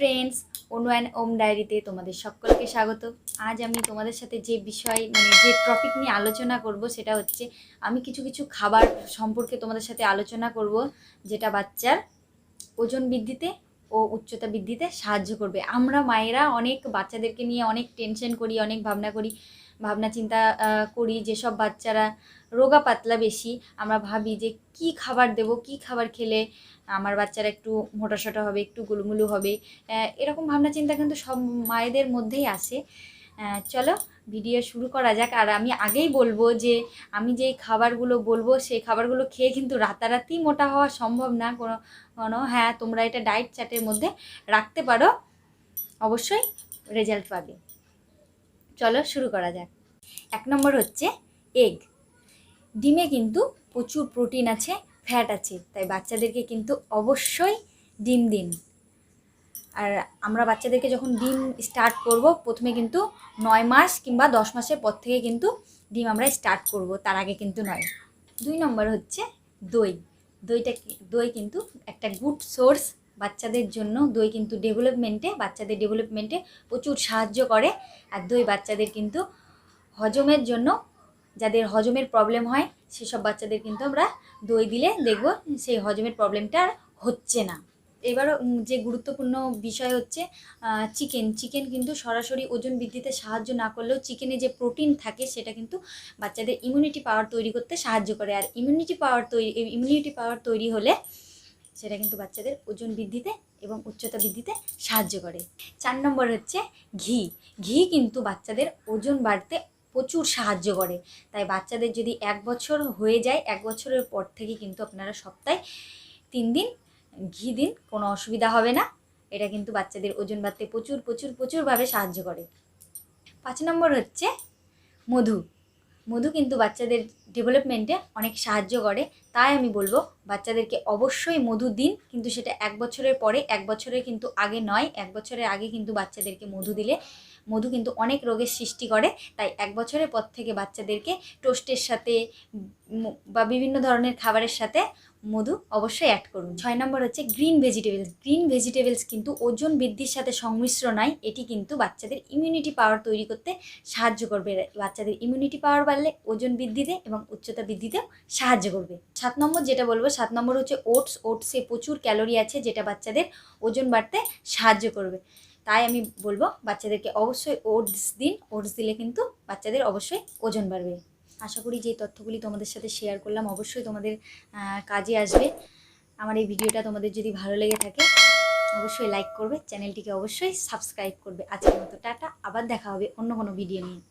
Friends, Anu and ওম ডায়েরিতে তোমাদের সকলকে স্বাগত। আজ আমি তোমাদের সাথে যে বিষয় যে টপিক নিয়ে আলোচনা করব সেটা হচ্ছে আমি কিছু খাবার সম্পর্কে তোমাদের সাথে আলোচনা করব যেটা বাচ্চার ওজন বৃদ্ধিতে ও উচ্চতা বৃদ্ধিতে সাহায্য করবে। আমরা মায়েরা অনেক বাচ্চাদেরকে নিয়ে অনেক টেনশন করি, অনেক ভাবনা চিন্তা করি। যেসব বাচ্চারা রোগা পাতলা বেশি, আমরা ভাবি যে কি খাবার দেব, কি খাবার খেলে আমার বাচ্চারা একটু মোটাসোটা হবে, একটু গুলুমুলু হবে। এরকম ভাবনা চিন্তা কিন্তু সব মায়েদের মধ্যেই আসে। চলো ভিডিও শুরু করা যাক। আর আমি আগেই বলবো যে আমি যেই খাবারগুলো বলবো সেই খাবারগুলো খেয়ে কিন্তু রাতারাতি মোটা হওয়া সম্ভব না কোনো। হ্যাঁ, তোমরা এটা ডায়েট চার্টের মধ্যে রাখতে পারো, অবশ্যই রেজাল্ট পাবে। চলো শুরু করা যাক। 1 নম্বর হচ্ছে এগ। ডিমে কিন্তু প্রচুর প্রোটিন আছে, ফ্যাট আছে, তাই বাচ্চাদেরকে কিন্তু অবশ্যই ডিম দিন। আর আমরা বাচ্চাদেরকে যখন ডিম স্টার্ট করব, প্রথমে কিন্তু 9 মাস কিংবা 10 মাসের পর থেকে কিন্তু ডিম আমরা স্টার্ট করব, তার আগে কিন্তু নয়। 2 নম্বর হচ্ছে দই। দই কিন্তু একটা গুড সোর্স বাচ্চাদের জন্য। দই কিন্তু বাচ্চাদের ডেভেলপমেন্টে প্রচুর সাহায্য করে। আর দই বাচ্চাদের কিন্তু হজমের জন্য, যাদের হজমের প্রবলেম হয় সেসব বাচ্চাদের কিন্তু আমরা দই দিলে দেখব সেই হজমের প্রবলেমটা আর হচ্ছে না। এবারও যে গুরুত্বপূর্ণ বিষয় হচ্ছে চিকেন কিন্তু সরাসরি ওজন বৃদ্ধিতে সাহায্য না করলেও চিকেনে যে প্রোটিন থাকে সেটা কিন্তু বাচ্চাদের ইমিউনিটি পাওয়ার তৈরি করতে সাহায্য করে। আর ইমিউনিটি পাওয়ার তৈরি হলে সেটা কিন্তু বাচ্চাদের ওজন বৃদ্ধিতে এবং উচ্চতা বৃদ্ধিতে সাহায্য করে। 4 নম্বর হচ্ছে ঘি কিন্তু বাচ্চাদের ওজন বাড়তে প্রচুর সাহায্য করে। তাই বাচ্চাদের যদি 1 বছর হয়ে যায়, 1 বছরের পর থেকে কিন্তু আপনারা সপ্তাহে 3 দিন ঘি দিন, কোনো অসুবিধা হবে না। এটা কিন্তু বাচ্চাদের ওজন বাড়তে প্রচুরভাবে সাহায্য করে। 5 নম্বর হচ্ছে মধু কিন্তু বাচ্চাদের ডেভেলপমেন্টে অনেক সাহায্য করে। তাই আমি বলবো বাচ্চাদেরকে অবশ্যই মধু দিন, কিন্তু সেটা 1 বছরের পরে, 1 বছরের কিন্তু আগে নয়। 1 বছরের আগে কিন্তু বাচ্চাদেরকে মধু দিলে মধু কিন্তু অনেক রোগের সৃষ্টি করে। তাই 1 বছরের পর থেকে বাচ্চাদেরকে টোস্টের সাথে বা বিভিন্ন ধরনের খাবারের সাথে মধু অবশ্যই অ্যাড করুন। 6 নম্বর হচ্ছে গ্রিন ভেজিটেবলস কিন্তু ওজন বৃদ্ধির সাথে সংমিশ্র নয়। এটি কিন্তু বাচ্চাদের ইমিউনিটি পাওয়ার তৈরি করতে সাহায্য করবে। বাচ্চাদের ইমিউনিটি পাওয়ার বাড়লে ওজন বৃদ্ধিতে এবং উচ্চতা বৃদ্ধিতেও সাহায্য করবে। 7 নম্বর যেটা বলবো, 7 নম্বর হচ্ছে ওটসে প্রচুর ক্যালোরি আছে, যেটা বাচ্চাদের ওজন বাড়তে সাহায্য করবে। তাই আমি বলবো বাচ্চাদেরকে অবশ্যই ওটস দিন। ওটস দিলে কিন্তু বাচ্চাদের অবশ্যই ওজন বাড়বে। আশা করি যে তথ্যগুলি তোমাদের সাথে শেয়ার করলাম অবশ্যই তোমাদের কাজে আসবে। আমার এই ভিডিওটা তোমাদের যদি ভালো লেগে থাকে অবশ্যই লাইক করবে, চ্যানেলটিকে অবশ্যই সাবস্ক্রাইব করবে। আজকের মতো টাটা, আবার দেখা হবে অন্য কোনো ভিডিও নিয়ে।